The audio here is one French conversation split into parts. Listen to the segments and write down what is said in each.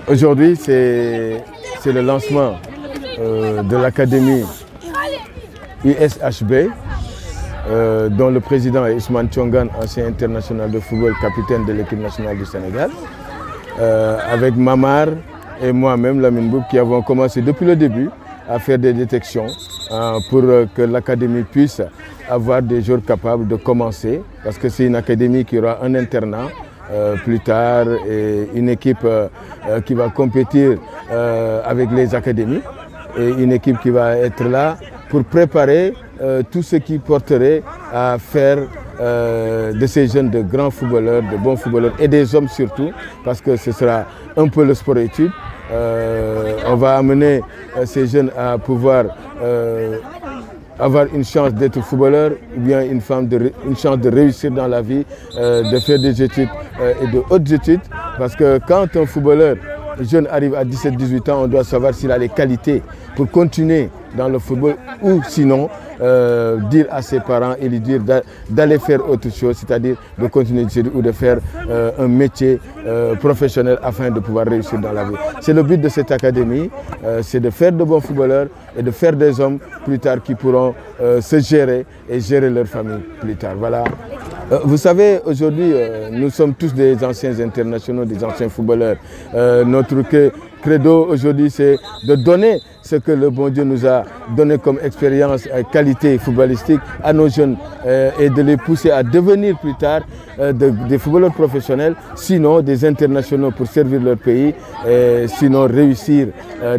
Aujourd'hui, c'est le lancement de l'académie USHB, dont le président est Ousmane Thiongane, ancien international de football, capitaine de l'équipe nationale du Sénégal, avec Mamar et moi-même, Lamine Boub, qui avons commencé depuis le début à faire des détections pour que l'académie puisse avoir des joueurs capables de commencer, parce que c'est une académie qui aura un internat plus tard et une équipe qui va compétir avec les académies et une équipe qui va être là pour préparer tout ce qui porterait à faire de ces jeunes de grands footballeurs, de bons footballeurs et des hommes surtout, parce que ce sera un peu le sport-étude. On va amener ces jeunes à pouvoir avoir une chance d'être footballeur ou bien une chance de réussir dans la vie, de faire des études et de hautes études. Parce que quand un footballeur jeune arrive à 17-18 ans, on doit savoir s'il a les qualités pour continuer dans le football ou sinon dire à ses parents et lui dire d'aller faire autre chose, c'est-à-dire de continuer ou de faire un métier professionnel afin de pouvoir réussir dans la vie. C'est le but de cette académie, c'est de faire de bons footballeurs et de faire des hommes plus tard qui pourront se gérer et gérer leur famille plus tard. Voilà. Vous savez, aujourd'hui, nous sommes tous des anciens internationaux, des anciens footballeurs. Notre credo aujourd'hui, c'est de donner ce que le bon Dieu nous a donné comme expérience, qualité footballistique à nos jeunes et de les pousser à devenir plus tard des footballeurs professionnels, sinon des internationaux pour servir leur pays, sinon réussir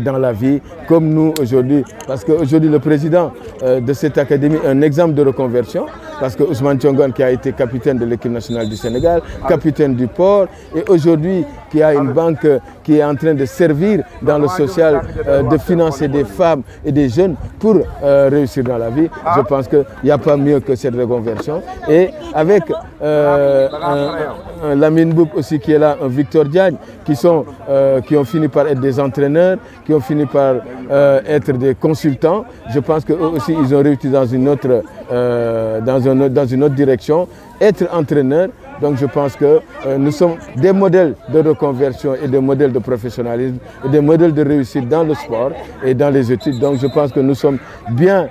dans la vie comme nous aujourd'hui. Parce qu'aujourd'hui, le président de cette académie est un exemple de reconversion, parce que Ousmane Thiongane, qui a été capitaine de l'équipe nationale du Sénégal, capitaine du port, et aujourd'hui qui a une banque qui est en train de servir dans le social, de financer des femmes et des jeunes pour réussir dans la vie. Je pense qu'il n'y a pas mieux que cette reconversion. Et avec un Lamine Boub aussi qui est là, un Victor Diagne, qui ont fini par être des entraîneurs, qui ont fini par être des consultants. Je pense qu'eux aussi, ils ont réussi dans une autre direction, être entraîneurs. Donc je pense que nous sommes des modèles de reconversion et des modèles de professionnalisme et des modèles de réussite dans le sport et dans les études. Donc je pense que nous sommes bien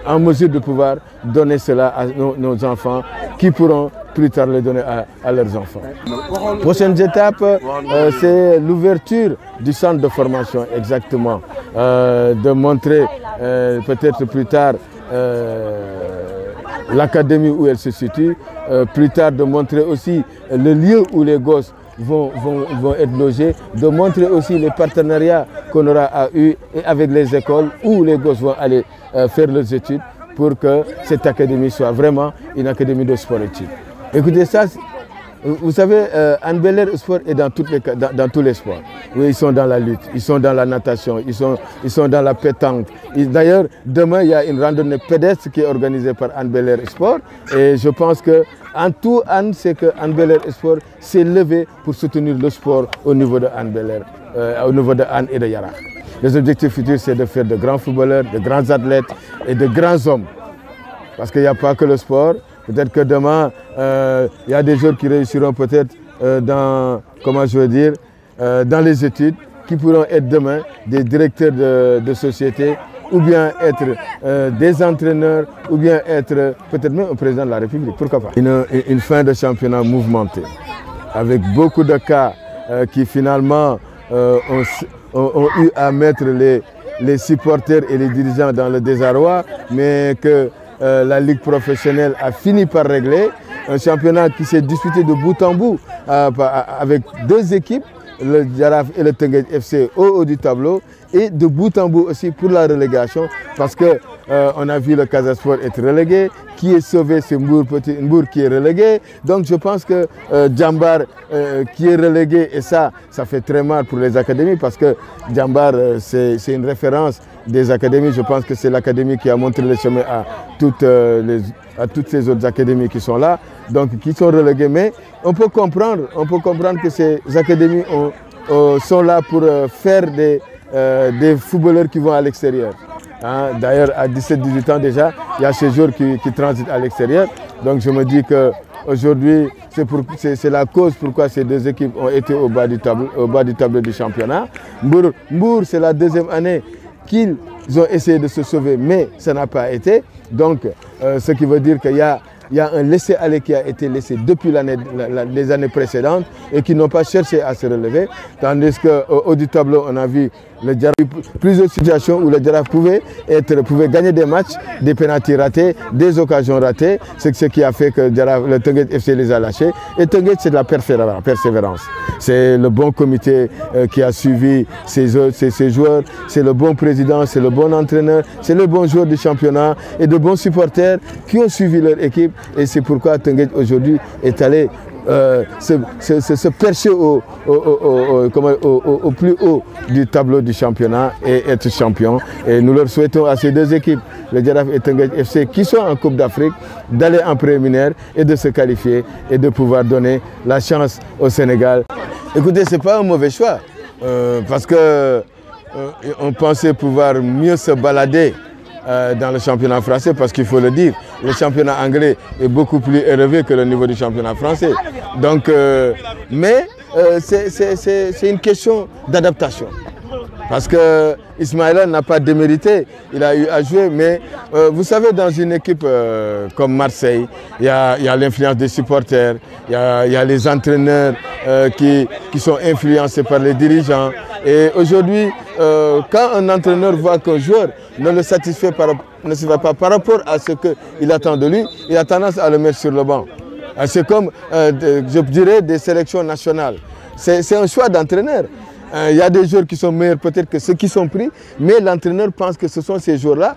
en mesure de pouvoir donner cela à nos enfants qui pourront plus tard les donner à leurs enfants. Prochaine étape, c'est l'ouverture du centre de formation, exactement. De montrer peut-être plus tard l'académie où elle se situe, plus tard de montrer aussi le lieu où les gosses vont être logés, de montrer aussi les partenariats qu'on aura eu avec les écoles où les gosses vont aller faire leurs études pour que cette académie soit vraiment une académie de sport-études. Écoutez, ça, vous savez, Hann Bel-Air Sport est dans tous les sports. Oui, ils sont dans la lutte, ils sont dans la natation, ils sont dans la pétanque. D'ailleurs, demain, il y a une randonnée pédestre qui est organisée par Hann Bel-Air Sport. Et je pense qu'en tout, Hann, c'est que Hann Bel-Air Sport s'est levé pour soutenir le sport au niveau de Hann Bel-Air, au niveau de Hann et de Yarakh. Les objectifs futurs, c'est de faire de grands footballeurs, de grands athlètes et de grands hommes. Parce qu'il n'y a pas que le sport. Peut-être que demain, il y a des joueurs qui réussiront peut-être dans les études, qui pourront être demain des directeurs de société, ou bien être des entraîneurs, ou bien être peut-être même un président de la République. Pourquoi pas? Une fin de championnat mouvementée, avec beaucoup de cas qui finalement ont eu à mettre les supporters et les dirigeants dans le désarroi, mais que la Ligue professionnelle a fini par régler. Un championnat qui s'est disputé de bout en bout avec deux équipes, le Jaraaf et le Teungueth FC au haut du tableau, et de bout en bout aussi pour la relégation, parce que on a vu le Casa Sport être relégué, qui est sauvé, c'est Mbour qui est relégué. Donc je pense que Djambar qui est relégué, et ça fait très mal pour les académies, parce que Djambar c'est une référence des académies. Je pense que c'est l'académie qui a montré le chemin à toutes ces autres académies qui sont là, donc qui sont reléguées. Mais on peut comprendre que ces académies sont là pour faire des footballeurs qui vont à l'extérieur. Hein? D'ailleurs, à 17-18 ans déjà, il y a ces joueurs qui transitent à l'extérieur. Donc je me dis qu'aujourd'hui, c'est la cause pourquoi ces deux équipes ont été au bas du tableau du championnat. Mbour, c'est la deuxième année qu'ils ont essayé de se sauver, mais ça n'a pas été. Donc, ce qui veut dire qu'il y a un laisser-aller qui a été laissé depuis les années précédentes et qui n'ont pas cherché à se relever. Tandis qu'au haut du tableau, on a vu plusieurs situations où le Jaraaf pouvait gagner des matchs, des pénaltys ratés, des occasions ratées, ce qui a fait que le Teungueth FC les a lâchés. Et Teungueth, c'est de la persévérance. C'est le bon comité qui a suivi ces joueurs, c'est le bon président, c'est le bon entraîneur, c'est le bon joueur du championnat et de bons supporters qui ont suivi leur équipe. Et c'est pourquoi Teungueth aujourd'hui est allé se percher au plus haut du tableau du championnat et être champion. Et nous leur souhaitons à ces deux équipes, le Jaraaf et Teungueth FC, qui sont en Coupe d'Afrique, d'aller en préliminaire et de se qualifier et de pouvoir donner la chance au Sénégal. Écoutez, ce n'est pas un mauvais choix parce qu'on pensait pouvoir mieux se balader dans le championnat français, parce qu'il faut le dire, le championnat anglais est beaucoup plus élevé que le niveau du championnat français. Donc, mais c'est une question d'adaptation. Parce que Ismaïla n'a pas démérité, il a eu à jouer, mais vous savez, dans une équipe comme Marseille, il y a l'influence des supporters, il y a les entraîneurs qui sont influencés par les dirigeants. Et aujourd'hui, quand un entraîneur voit qu'un joueur ne le satisfait pas par rapport à ce qu'il attend de lui, il a tendance à le mettre sur le banc. C'est comme, je dirais, des sélections nationales. C'est un choix d'entraîneur. Il y a des joueurs qui sont meilleurs peut-être que ceux qui sont pris, mais l'entraîneur pense que ce sont ces joueurs-là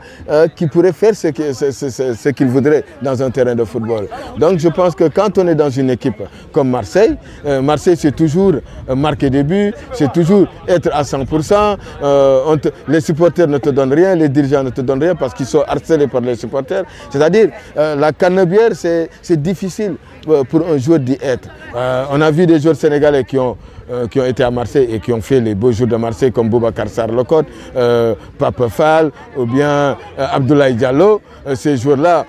qui pourraient faire ce qu'il voudrait dans un terrain de football. Donc je pense que quand on est dans une équipe comme Marseille, Marseille c'est toujours marquer des buts, c'est toujours être à 100%, les supporters ne te donnent rien, les dirigeants ne te donnent rien parce qu'ils sont harcelés par les supporters. C'est-à-dire la canebière, c'est difficile pour un joueur d'y être. On a vu des joueurs sénégalais qui ont été à Marseille et qui ont fait les beaux jours de Marseille comme Boubacar Sarr Locotte, Pape Fall ou bien Abdoulaye Diallo. Ces joueurs-là,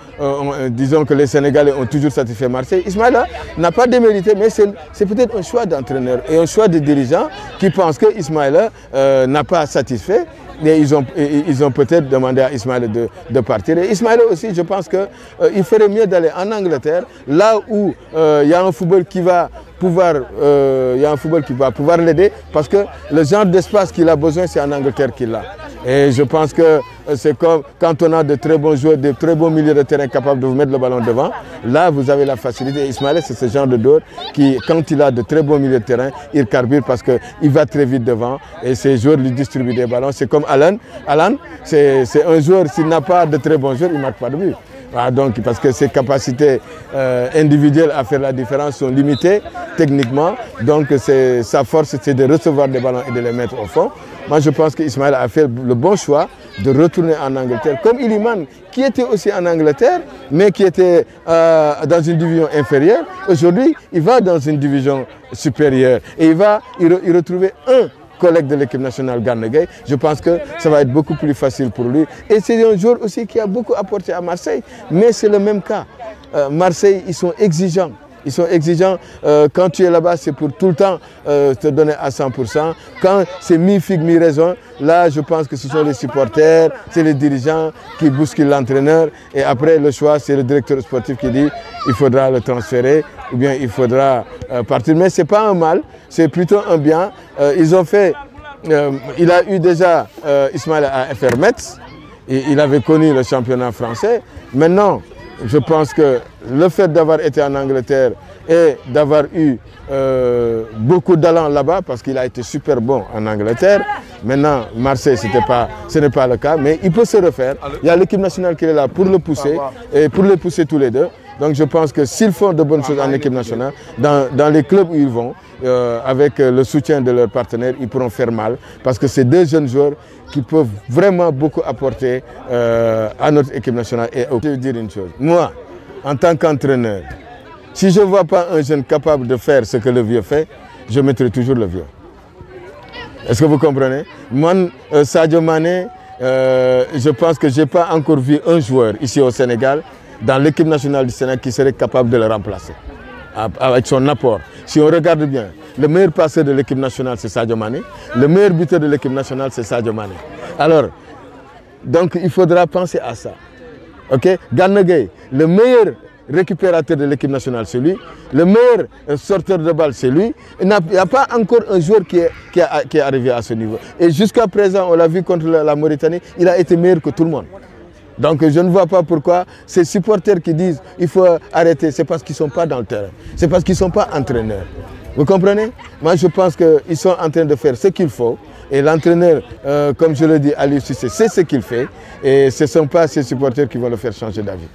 disons que les Sénégalais ont toujours satisfait Marseille. Ismaïla n'a pas démérité, mais c'est peut-être un choix d'entraîneur et un choix de dirigeants qui pensent que Ismaïla n'a pas satisfait. Et ils ont peut-être demandé à Ismaïla de partir. Et Ismaïla aussi, je pense qu'il ferait mieux d'aller en Angleterre, là où il y a un football qui va pouvoir l'aider, parce que le genre d'espace qu'il a besoin, c'est en Angleterre qu'il a. Et je pense que c'est comme quand on a de très bons joueurs, de très bons milieux de terrain capables de vous mettre le ballon devant. Là, vous avez la facilité. Ismaïla, c'est ce genre de joueur qui, quand il a de très bons milieux de terrain, il carbure parce qu'il va très vite devant. Et ces joueurs lui distribuent des ballons. C'est comme Alan. Alan, c'est un joueur, s'il n'a pas de très bons joueurs, il ne marque pas de but. Ah, donc, parce que ses capacités individuelles à faire la différence sont limitées techniquement. Donc sa force, c'est de recevoir des ballons et de les mettre au fond. Moi, je pense qu'Ismaïla a fait le bon choix de retourner en Angleterre, comme Iliman, qui était aussi en Angleterre, mais qui était dans une division inférieure. Aujourd'hui, il va dans une division supérieure et il va y retrouver un collègue de l'équipe nationale, Gana Gueye. Je pense que ça va être beaucoup plus facile pour lui. Et c'est un joueur aussi qui a beaucoup apporté à Marseille, mais c'est le même cas. Marseille, ils sont exigeants. Ils sont exigeants. Quand tu es là-bas, c'est pour tout le temps te donner à 100%. Quand c'est mi-figue, mi-raison, là, je pense que ce sont les supporters, c'est les dirigeants qui bousculent l'entraîneur. Et après, le choix, c'est le directeur sportif qui dit il faudra le transférer ou bien il faudra partir. Mais ce n'est pas un mal, c'est plutôt un bien. Ils ont fait, il a eu déjà Ismaïla à FR Metz. Il avait connu le championnat français. Maintenant, je pense que le fait d'avoir été en Angleterre et d'avoir eu beaucoup d'allant là-bas, parce qu'il a été super bon en Angleterre, maintenant Marseille, ce n'est pas le cas, mais il peut se refaire. Il y a l'équipe nationale qui est là pour le pousser et pour les pousser tous les deux. Donc je pense que s'ils font de bonnes choses en équipe nationale, dans les clubs où ils vont, avec le soutien de leurs partenaires, ils pourront faire mal. Parce que c'est deux jeunes joueurs qui peuvent vraiment beaucoup apporter à notre équipe nationale. Et je vais dire une chose, moi, en tant qu'entraîneur, si je ne vois pas un jeune capable de faire ce que le vieux fait, je mettrai toujours le vieux. Est-ce que vous comprenez? Moi, Sadio Mané, je pense que je n'ai pas encore vu un joueur ici au Sénégal, dans l'équipe nationale du Sénégal, qui serait capable de le remplacer avec son apport. Si on regarde bien, le meilleur passeur de l'équipe nationale, c'est Sadio Mané. Le meilleur buteur de l'équipe nationale, c'est Sadio Mané. Alors, donc il faudra penser à ça. Ok? Gana Gueye, le meilleur récupérateur de l'équipe nationale, c'est lui. Le meilleur sorteur de balle, c'est lui. Il n'y a pas encore un joueur qui est arrivé à ce niveau. Et jusqu'à présent, on l'a vu contre la Mauritanie, il a été meilleur que tout le monde. Donc je ne vois pas pourquoi ces supporters qui disent qu'il faut arrêter, c'est parce qu'ils ne sont pas dans le terrain. C'est parce qu'ils ne sont pas entraîneurs. Vous comprenez? Moi, je pense qu'ils sont en train de faire ce qu'il faut. Et l'entraîneur, comme je le dis, Aliou Cissé, c'est ce qu'il fait. Et ce ne sont pas ces supporters qui vont le faire changer d'avis.